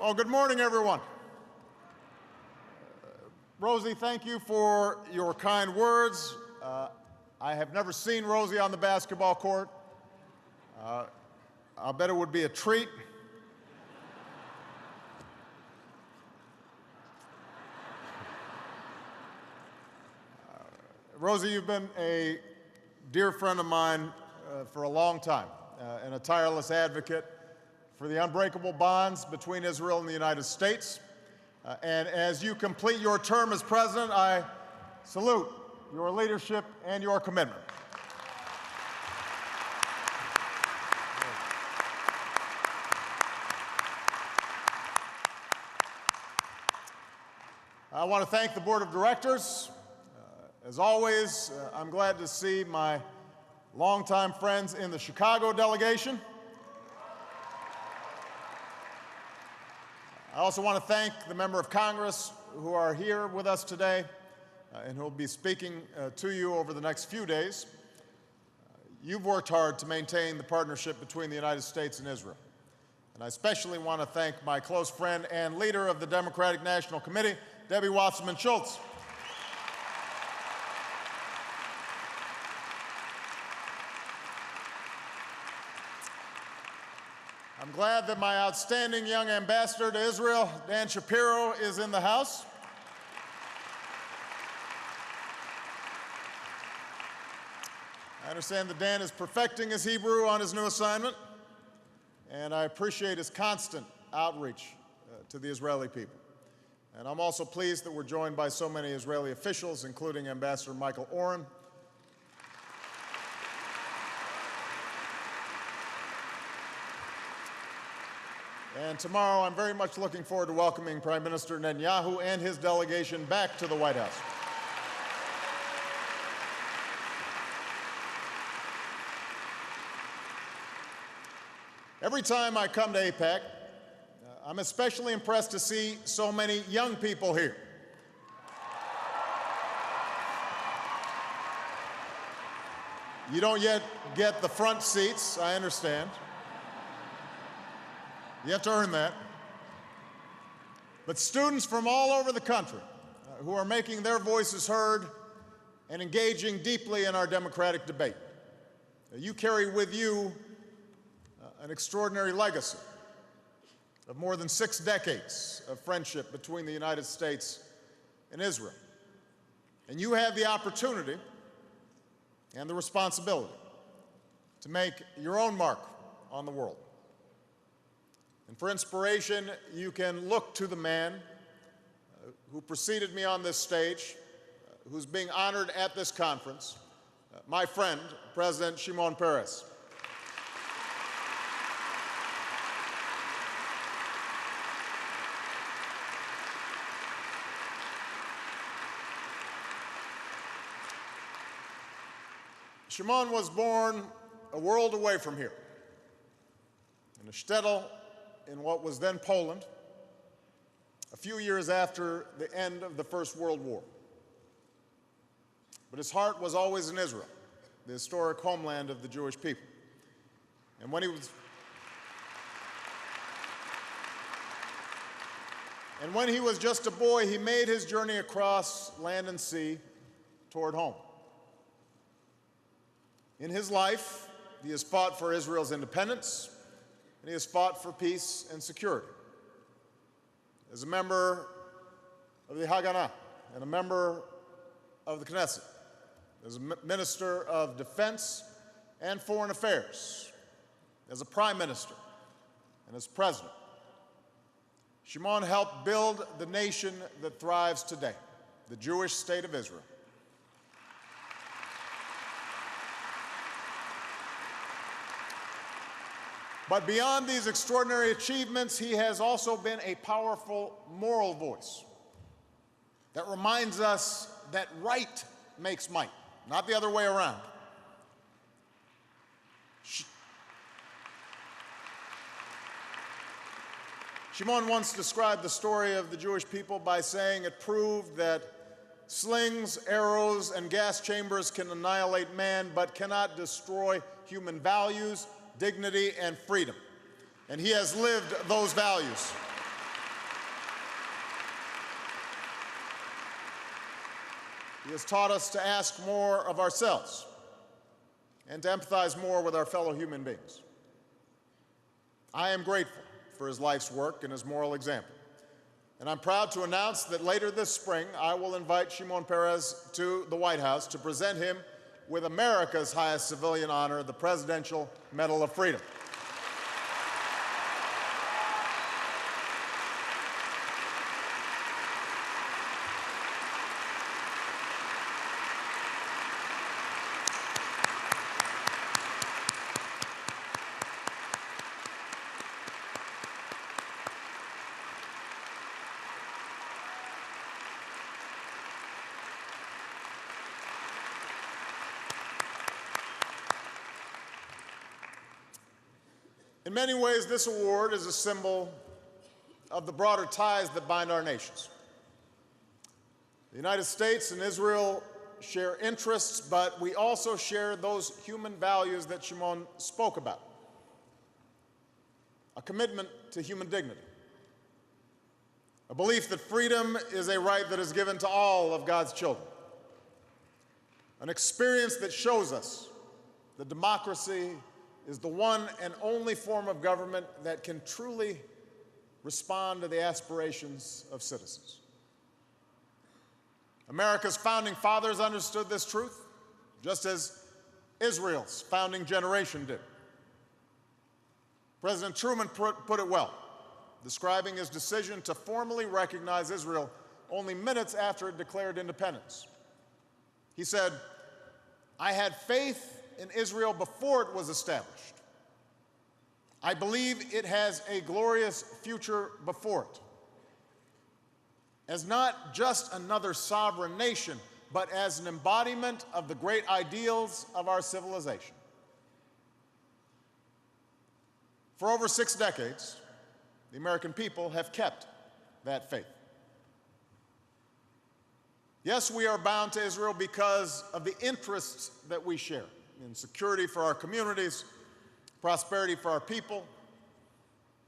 Well, good morning, everyone. Rosie, thank you for your kind words. I have never seen Rosie on the basketball court. I'll bet it would be a treat. Rosie, you've been a dear friend of mine for a long time and a tireless advocate for the unbreakable bonds between Israel and the United States. And as you complete your term as president, I salute your leadership and your commitment. I want to thank the board of directors. As always, I'm glad to see my longtime friends in the Chicago delegation. I also want to thank the member of Congress who are here with us today and who will be speaking to you over the next few days. You've worked hard to maintain the partnership between the United States and Israel. And I especially want to thank my close friend and leader of the Democratic National Committee, Debbie Wasserman Schultz. I'm glad that my outstanding young ambassador to Israel, Dan Shapiro, is in the House. I understand that Dan is perfecting his Hebrew on his new assignment, and I appreciate his constant outreach to the Israeli people. And I'm also pleased that we're joined by so many Israeli officials, including Ambassador Michael Oren. And tomorrow, I'm very much looking forward to welcoming Prime Minister Netanyahu and his delegation back to the White House. Every time I come to AIPAC, I'm especially impressed to see so many young people here. You don't yet get the front seats, I understand. You have to earn that. But students from all over the country who are making their voices heard and engaging deeply in our democratic debate. You carry with you an extraordinary legacy of more than 6 decades of friendship between the United States and Israel. And you have the opportunity and the responsibility to make your own mark on the world. And for inspiration, you can look to the man who preceded me on this stage, who's being honored at this conference, my friend, President Shimon Peres. Shimon was born a world away from here, in a shtetl in what was then Poland, a few years after the end of the First World War. But his heart was always in Israel, the historic homeland of the Jewish people. And when he was just a boy, he made his journey across land and sea toward home. In his life, he has fought for Israel's independence, and he has fought for peace and security. As a member of the Haganah and a member of the Knesset, as a minister of defense and foreign affairs, as a prime minister, and as president, Shimon helped build the nation that thrives today, the Jewish state of Israel. But beyond these extraordinary achievements, he has also been a powerful moral voice that reminds us that right makes might, not the other way around. Shimon once described the story of the Jewish people by saying it proved that slings, arrows, and gas chambers can annihilate man, but cannot destroy human values, dignity, and freedom. And he has lived those values. He has taught us to ask more of ourselves and to empathize more with our fellow human beings. I am grateful for his life's work and his moral example. And I'm proud to announce that later this spring, I will invite Shimon Peres to the White House to present him with America's highest civilian honor, the Presidential Medal of Freedom. In many ways, this award is a symbol of the broader ties that bind our nations. The United States and Israel share interests, but we also share those human values that Shimon spoke about. A commitment to human dignity. A belief that freedom is a right that is given to all of God's children. An experience that shows us that democracy is the one and only form of government that can truly respond to the aspirations of citizens. America's founding fathers understood this truth, just as Israel's founding generation did. President Truman put it well, describing his decision to formally recognize Israel only minutes after it declared independence. He said, "I had faith in Israel before it was established. I believe it has a glorious future before it, as not just another sovereign nation, but as an embodiment of the great ideals of our civilization." For over 6 decades, the American people have kept that faith. Yes, we are bound to Israel because of the interests that we share in security for our communities, prosperity for our people,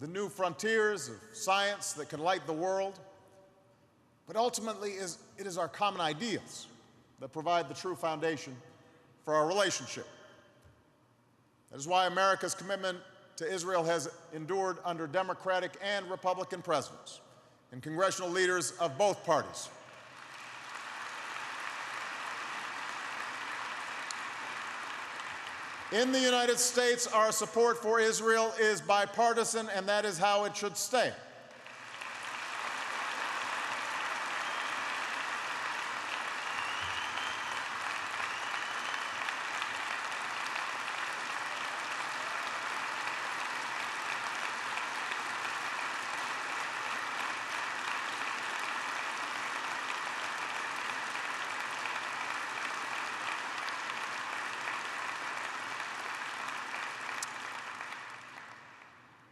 the new frontiers of science that can light the world. But ultimately, it is our common ideals that provide the true foundation for our relationship. That is why America's commitment to Israel has endured under Democratic and Republican presidents and congressional leaders of both parties. In the United States, our support for Israel is bipartisan, and that is how it should stay.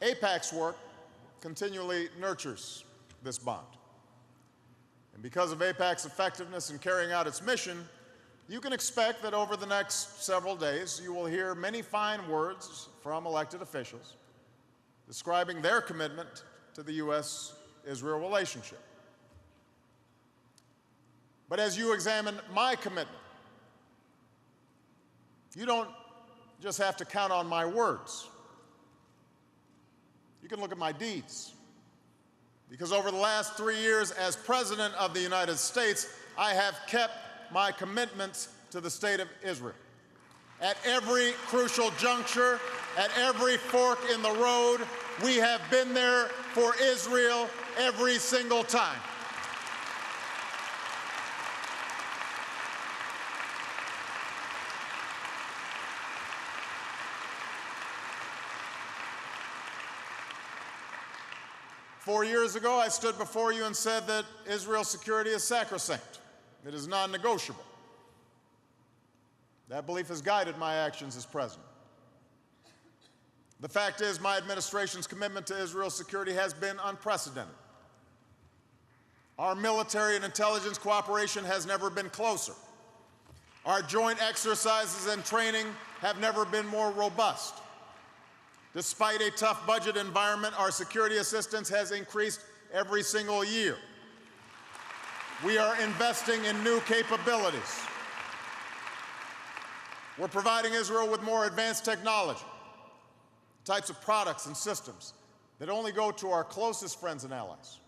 AIPAC's work continually nurtures this bond. And because of AIPAC's effectiveness in carrying out its mission, you can expect that over the next several days, you will hear many fine words from elected officials describing their commitment to the U.S.-Israel relationship. But as you examine my commitment, you don't just have to count on my words. You can look at my deeds. Because over the last 3 years as President of the United States, I have kept my commitments to the state of Israel. At every crucial juncture, at every fork in the road, we have been there for Israel every single time. Four years ago, I stood before you and said that Israel's security is sacrosanct. It is non-negotiable. That belief has guided my actions as president. The fact is, my administration's commitment to Israel's security has been unprecedented. Our military and intelligence cooperation has never been closer. Our joint exercises and training have never been more robust. Despite a tough budget environment, our security assistance has increased every single year. We are investing in new capabilities. We're providing Israel with more advanced technology, types of products and systems that only go to our closest friends and allies.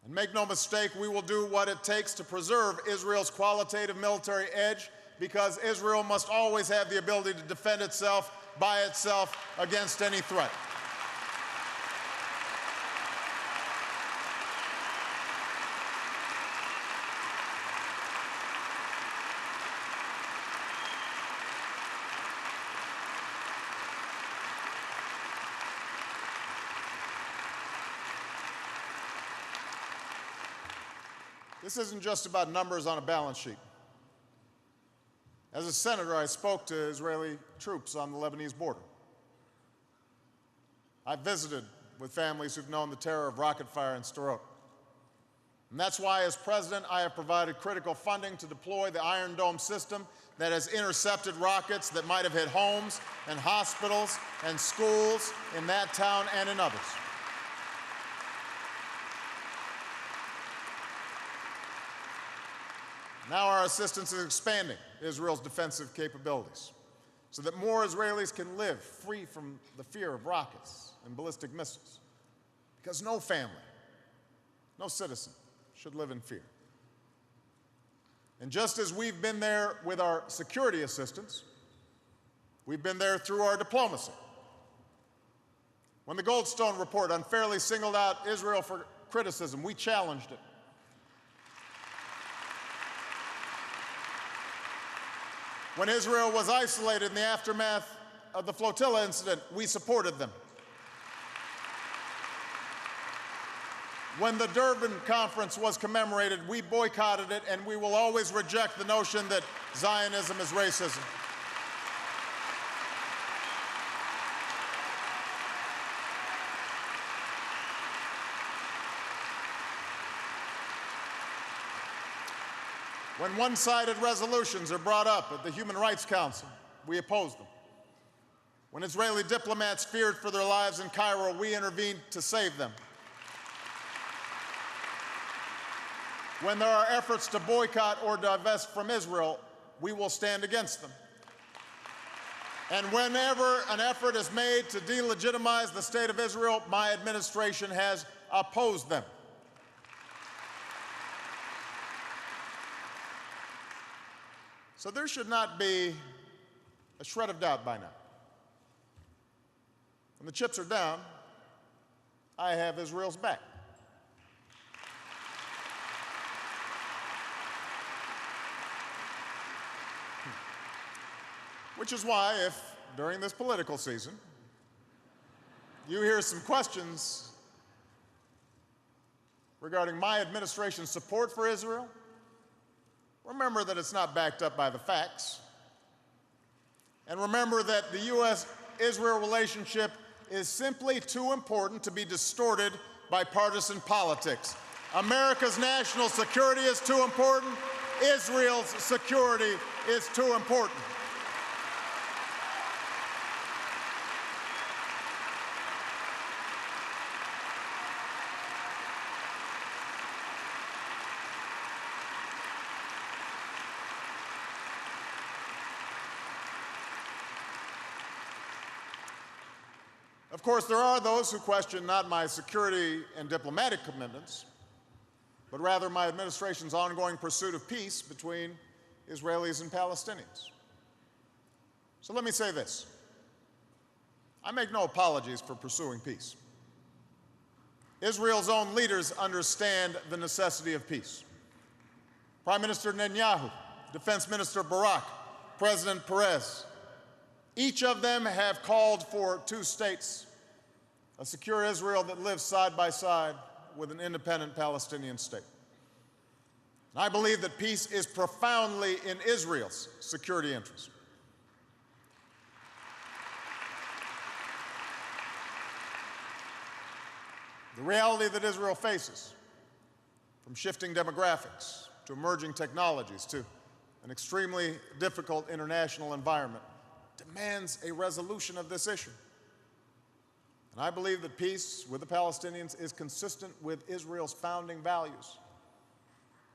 And make no mistake, we will do what it takes to preserve Israel's qualitative military edge, because Israel must always have the ability to defend itself by itself against any threat. This isn't just about numbers on a balance sheet. As a senator, I spoke to Israeli troops on the Lebanese border. I visited with families who've known the terror of rocket fire in Sderot. And that's why, as president, I have provided critical funding to deploy the Iron Dome system that has intercepted rockets that might have hit homes and hospitals and schools in that town and in others. Now our assistance is expanding Israel's defensive capabilities so that more Israelis can live free from the fear of rockets and ballistic missiles. Because no family, no citizen should live in fear. And just as we've been there with our security assistance, we've been there through our diplomacy. When the Goldstone report unfairly singled out Israel for criticism, we challenged it. When Israel was isolated in the aftermath of the flotilla incident, we supported them. When the Durban conference was commemorated, we boycotted it, and we will always reject the notion that Zionism is racism. When one-sided resolutions are brought up at the Human Rights Council, we oppose them. When Israeli diplomats feared for their lives in Cairo, we intervened to save them. When there are efforts to boycott or divest from Israel, we will stand against them. And whenever an effort is made to delegitimize the state of Israel, my administration has opposed them. So there should not be a shred of doubt by now. When the chips are down, I have Israel's back. Which is why, if during this political season you hear some questions regarding my administration's support for Israel, remember that it's not backed up by the facts. And remember that the U.S.-Israel relationship is simply too important to be distorted by partisan politics. America's national security is too important. Israel's security is too important. Of course, there are those who question not my security and diplomatic commitments, but rather my administration's ongoing pursuit of peace between Israelis and Palestinians. So let me say this. I make no apologies for pursuing peace. Israel's own leaders understand the necessity of peace. Prime Minister Netanyahu, Defense Minister Barak, President Perez, each of them have called for two states, a secure Israel that lives side by side with an independent Palestinian state. And I believe that peace is profoundly in Israel's security interest. The reality that Israel faces, from shifting demographics to emerging technologies to an extremely difficult international environment, demands a resolution of this issue. And I believe that peace with the Palestinians is consistent with Israel's founding values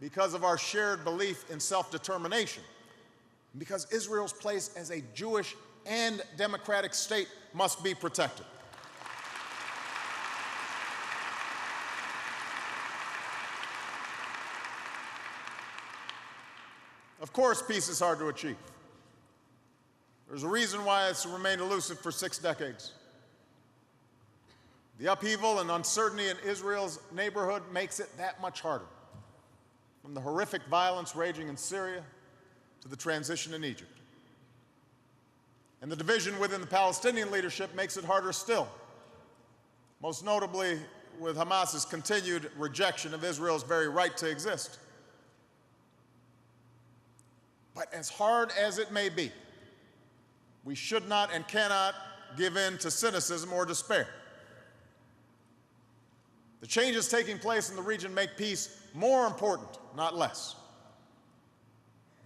because of our shared belief in self-determination, and because Israel's place as a Jewish and democratic state must be protected. Of course, peace is hard to achieve. There's a reason why it's remained elusive for 6 decades. The upheaval and uncertainty in Israel's neighborhood makes it that much harder, from the horrific violence raging in Syria to the transition in Egypt. And the division within the Palestinian leadership makes it harder still, most notably with Hamas's continued rejection of Israel's very right to exist. But as hard as it may be, we should not and cannot give in to cynicism or despair. The changes taking place in the region make peace more important, not less.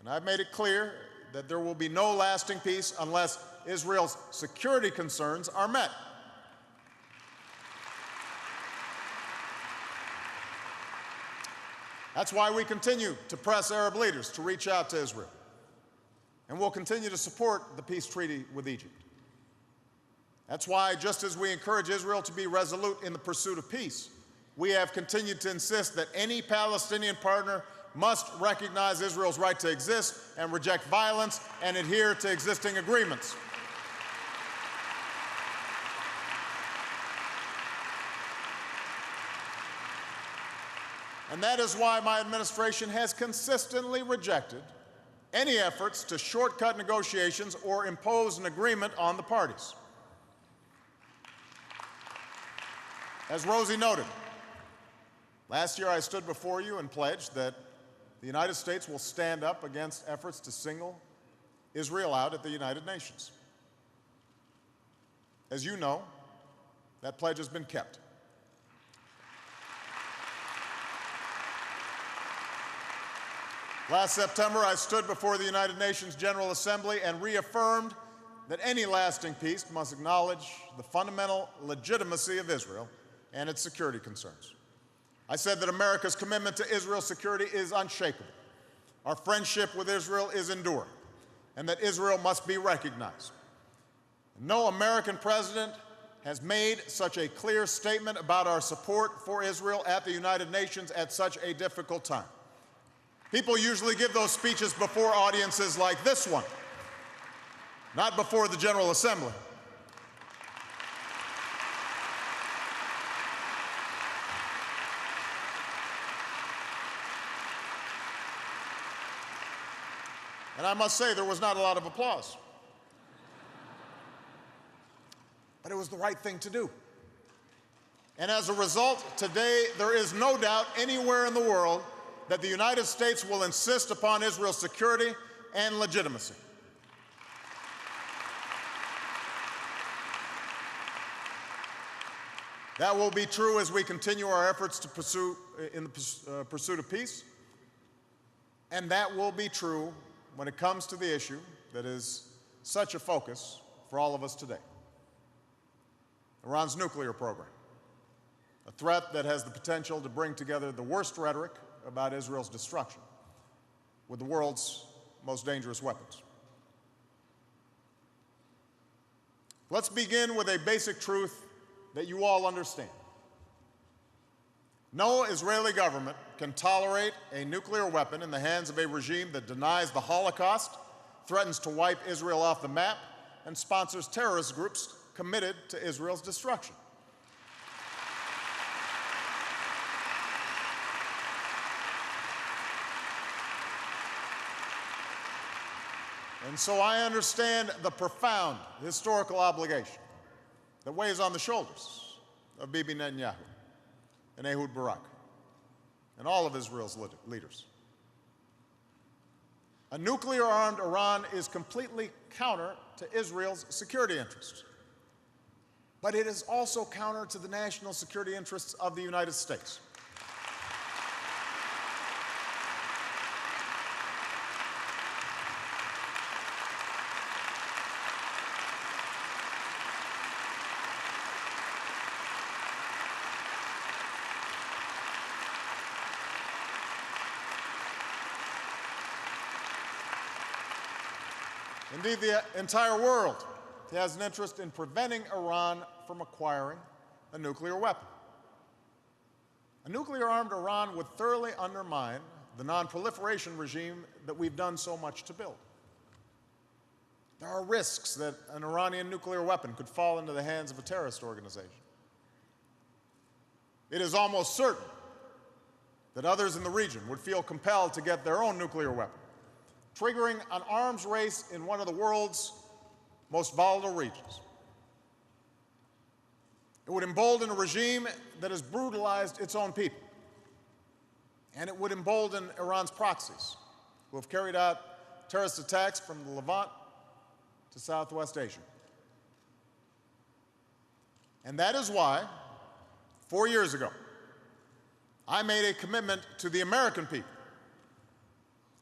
And I've made it clear that there will be no lasting peace unless Israel's security concerns are met. That's why we continue to press Arab leaders to reach out to Israel. And we'll continue to support the peace treaty with Egypt. That's why, just as we encourage Israel to be resolute in the pursuit of peace, we have continued to insist that any Palestinian partner must recognize Israel's right to exist and reject violence and adhere to existing agreements. And that is why my administration has consistently rejected any efforts to shortcut negotiations or impose an agreement on the parties. As Rosie noted, last year I stood before you and pledged that the United States will stand up against efforts to single Israel out at the United Nations. As you know, that pledge has been kept. Last September, I stood before the United Nations General Assembly and reaffirmed that any lasting peace must acknowledge the fundamental legitimacy of Israel and its security concerns. I said that America's commitment to Israel's security is unshakable. Our friendship with Israel is enduring, and that Israel must be recognized. No American president has made such a clear statement about our support for Israel at the United Nations at such a difficult time. People usually give those speeches before audiences like this one, not before the General Assembly. And I must say, there was not a lot of applause. But it was the right thing to do. And as a result, today there is no doubt anywhere in the world that the United States will insist upon Israel's security and legitimacy. That will be true as we continue our efforts to pursue in the pursuit of peace, and that will be true when it comes to the issue that is such a focus for all of us today: Iran's nuclear program, a threat that has the potential to bring together the worst rhetoric about Israel's destruction with the world's most dangerous weapons. Let's begin with a basic truth that you all understand. No Israeli government can tolerate a nuclear weapon in the hands of a regime that denies the Holocaust, threatens to wipe Israel off the map, and sponsors terrorist groups committed to Israel's destruction. And so I understand the profound historical obligation that weighs on the shoulders of Bibi Netanyahu and Ehud Barak and all of Israel's leaders. A nuclear-armed Iran is completely counter to Israel's security interests, but it is also counter to the national security interests of the United States. Indeed, the entire world has an interest in preventing Iran from acquiring a nuclear weapon. A nuclear-armed Iran would thoroughly undermine the non-proliferation regime that we've done so much to build. There are risks that an Iranian nuclear weapon could fall into the hands of a terrorist organization. It is almost certain that others in the region would feel compelled to get their own nuclear weapon, triggering an arms race in one of the world's most volatile regions. It would embolden a regime that has brutalized its own people. And it would embolden Iran's proxies, who have carried out terrorist attacks from the Levant to Southwest Asia. And that is why, 4 years ago, I made a commitment to the American people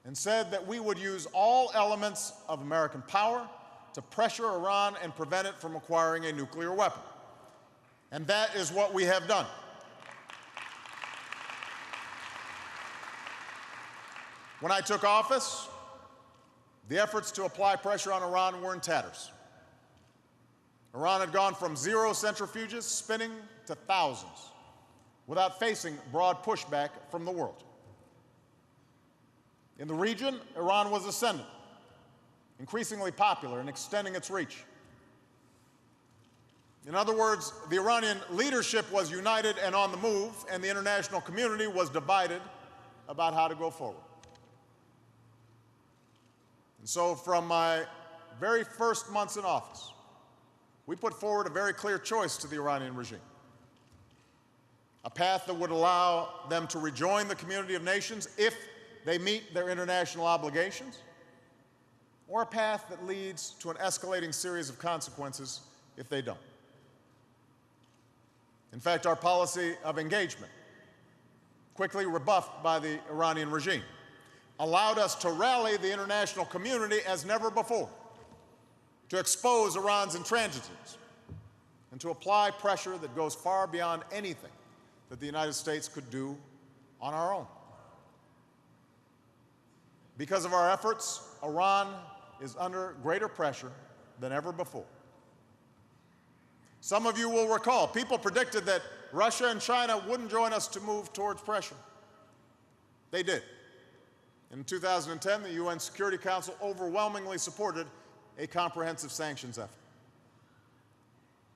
and said that we would use all elements of American power to pressure Iran and prevent it from acquiring a nuclear weapon. And that is what we have done. When I took office, the efforts to apply pressure on Iran were in tatters. Iran had gone from 0 centrifuges spinning to thousands without facing broad pushback from the world. In the region, Iran was ascendant, increasingly popular and extending its reach. In other words, the Iranian leadership was united and on the move, and the international community was divided about how to go forward. And so from my very first months in office, we put forward a very clear choice to the Iranian regime. A path that would allow them to rejoin the community of nations if they meet their international obligations, or a path that leads to an escalating series of consequences if they don't. In fact, our policy of engagement, quickly rebuffed by the Iranian regime, allowed us to rally the international community as never before, to expose Iran's intransigence, and to apply pressure that goes far beyond anything that the United States could do on our own. Because of our efforts, Iran is under greater pressure than ever before. Some of you will recall, people predicted that Russia and China wouldn't join us to move towards pressure. They did. In 2010, the UN Security Council overwhelmingly supported a comprehensive sanctions effort.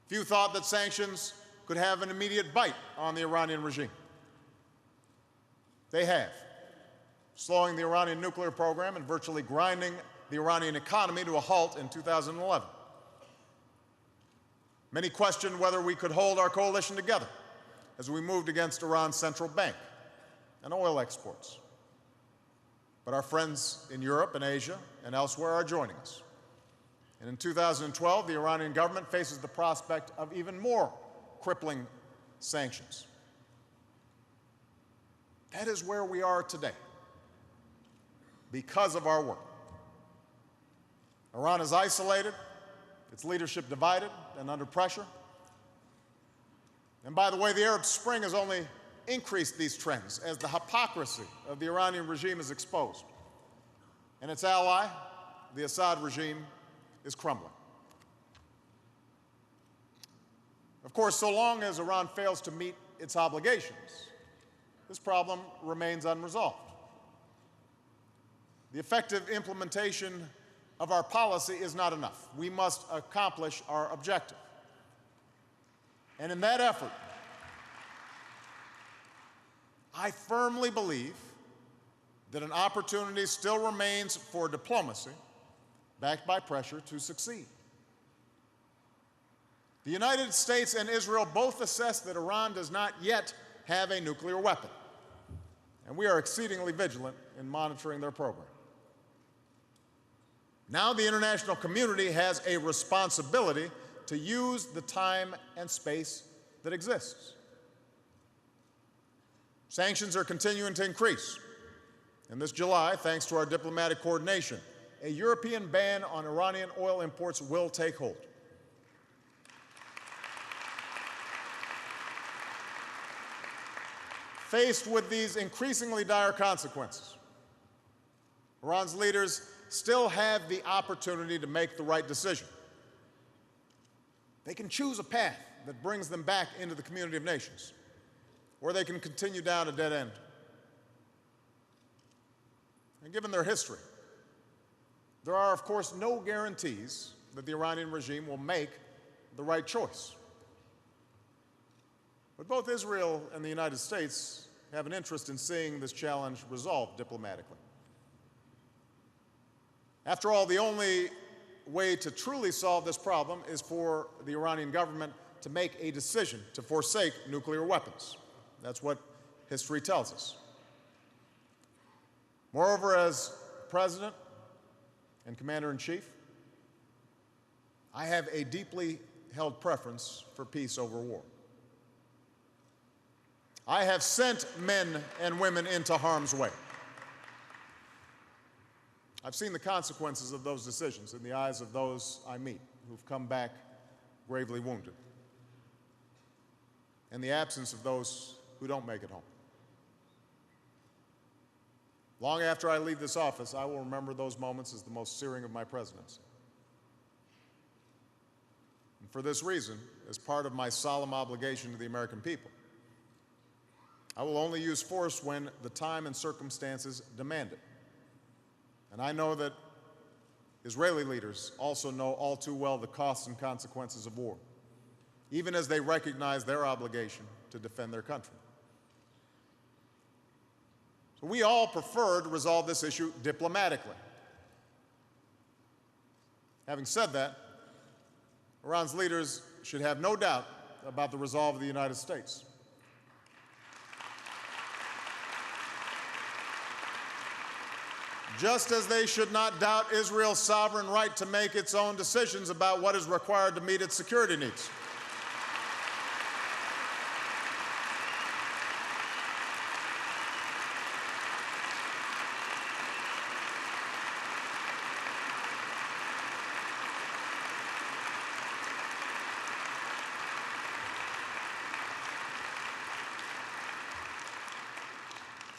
Few thought that sanctions could have an immediate bite on the Iranian regime. They have, slowing the Iranian nuclear program and virtually grinding the Iranian economy to a halt in 2011. Many questioned whether we could hold our coalition together as we moved against Iran's central bank and oil exports. But our friends in Europe and Asia and elsewhere are joining us. And in 2012, the Iranian government faces the prospect of even more crippling sanctions. That is where we are today, because of our work. Iran is isolated, its leadership divided and under pressure. And by the way, the Arab Spring has only increased these trends as the hypocrisy of the Iranian regime is exposed. And its ally, the Assad regime, is crumbling. Of course, so long as Iran fails to meet its obligations, this problem remains unresolved. The effective implementation of our policy is not enough. We must accomplish our objective. And in that effort, I firmly believe that an opportunity still remains for diplomacy, backed by pressure, to succeed. The United States and Israel both assess that Iran does not yet have a nuclear weapon, and we are exceedingly vigilant in monitoring their program. Now the international community has a responsibility to use the time and space that exists. Sanctions are continuing to increase. And this July, thanks to our diplomatic coordination, a European ban on Iranian oil imports will take hold. Faced with these increasingly dire consequences, Iran's leaders still have the opportunity to make the right decision. They can choose a path that brings them back into the community of nations, or they can continue down a dead end. And given their history, there are, of course, no guarantees that the Iranian regime will make the right choice. But both Israel and the United States have an interest in seeing this challenge resolved diplomatically. After all, the only way to truly solve this problem is for the Iranian government to make a decision to forsake nuclear weapons. That's what history tells us. Moreover, as President and Commander-in-Chief, I have a deeply held preference for peace over war. I have sent men and women into harm's way. I've seen the consequences of those decisions in the eyes of those I meet who've come back gravely wounded, and the absence of those who don't make it home. Long after I leave this office, I will remember those moments as the most searing of my presidency. And for this reason, as part of my solemn obligation to the American people, I will only use force when the time and circumstances demand it. And I know that Israeli leaders also know all too well the costs and consequences of war, even as they recognize their obligation to defend their country. So we all prefer to resolve this issue diplomatically. Having said that, Iran's leaders should have no doubt about the resolve of the United States. Just as they should not doubt Israel's sovereign right to make its own decisions about what is required to meet its security needs.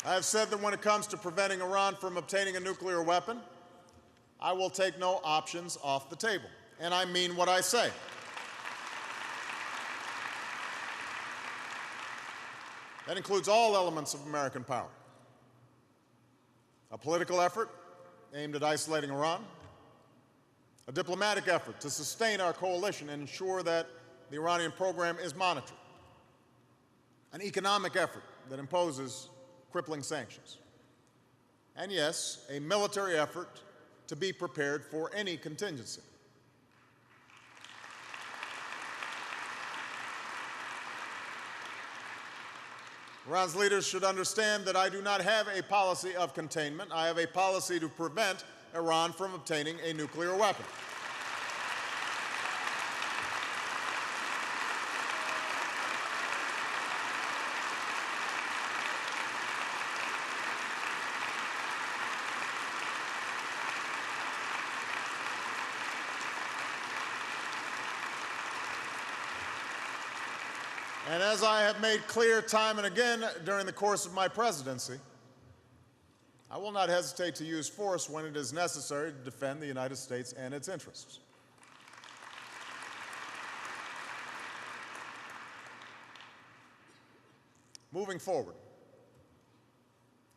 I have said that when it comes to preventing Iran from obtaining a nuclear weapon, I will take no options off the table. And I mean what I say. That includes all elements of American power. A political effort aimed at isolating Iran, a diplomatic effort to sustain our coalition and ensure that the Iranian program is monitored, an economic effort that imposes crippling sanctions, and yes, a military effort to be prepared for any contingency. Iran's leaders should understand that I do not have a policy of containment. I have a policy to prevent Iran from obtaining a nuclear weapon. And as I have made clear time and again during the course of my presidency, I will not hesitate to use force when it is necessary to defend the United States and its interests. Moving forward,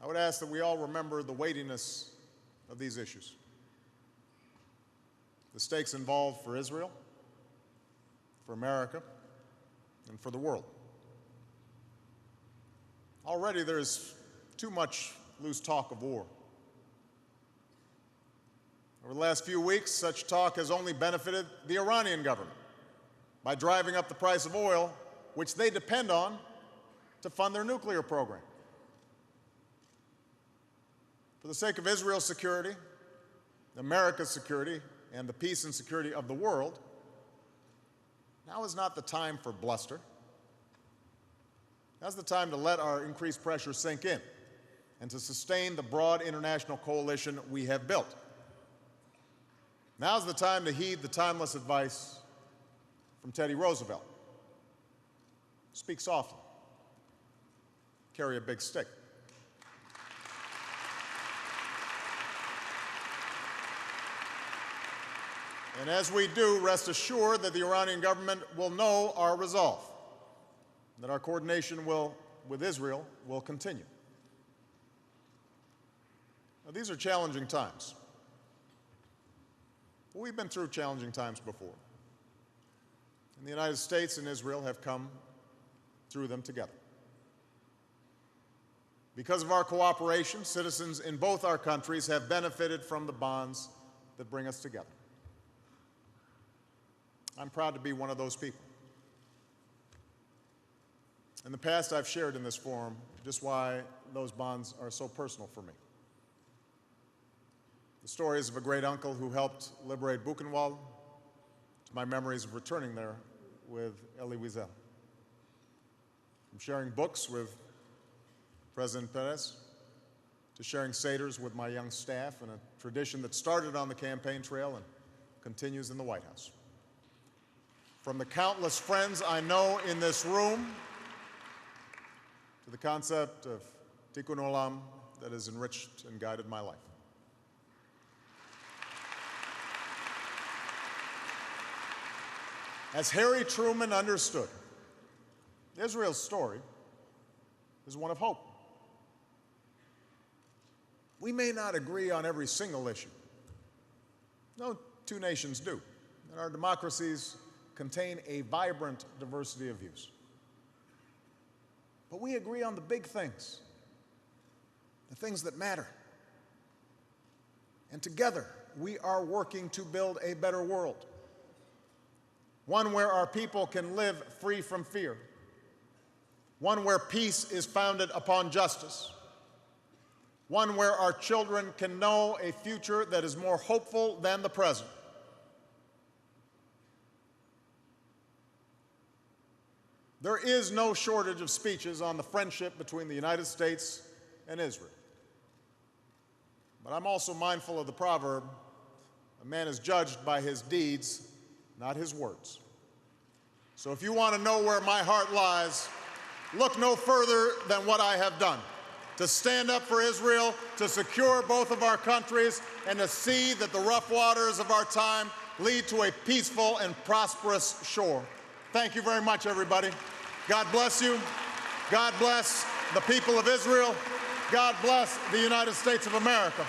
I would ask that we all remember the weightiness of these issues. The stakes involved for Israel, for America, and for the world. Already there's too much loose talk of war. Over the last few weeks, such talk has only benefited the Iranian government by driving up the price of oil, which they depend on to fund their nuclear program. For the sake of Israel's security, America's security, and the peace and security of the world, now is not the time for bluster. Now's the time to let our increased pressure sink in and to sustain the broad international coalition we have built. Now's the time to heed the timeless advice from Teddy Roosevelt. Speak softly. Carry a big stick. And as we do, rest assured that the Iranian government will know our resolve, that our coordination with Israel will continue. Now, these are challenging times. But we've been through challenging times before. And the United States and Israel have come through them together. Because of our cooperation, citizens in both our countries have benefited from the bonds that bring us together. I'm proud to be one of those people. In the past, I've shared in this forum just why those bonds are so personal for me. The stories of a great uncle who helped liberate Buchenwald, to my memories of returning there with Elie Wiesel. From sharing books with President Perez, to sharing seders with my young staff, and a tradition that started on the campaign trail and continues in the White House. From the countless friends I know in this room, to the concept of tikkun olam that has enriched and guided my life. As Harry Truman understood, Israel's story is one of hope. We may not agree on every single issue. No two nations do. And our democracies contain a vibrant diversity of views. But we agree on the big things, the things that matter. And together, we are working to build a better world. One where our people can live free from fear. One where peace is founded upon justice. One where our children can know a future that is more hopeful than the present. There is no shortage of speeches on the friendship between the United States and Israel. But I'm also mindful of the proverb, a man is judged by his deeds, not his words. So if you want to know where my heart lies, look no further than what I have done, to stand up for Israel, to secure both of our countries, and to see that the rough waters of our time lead to a peaceful and prosperous shore. Thank you very much, everybody. God bless you. God bless the people of Israel. God bless the United States of America.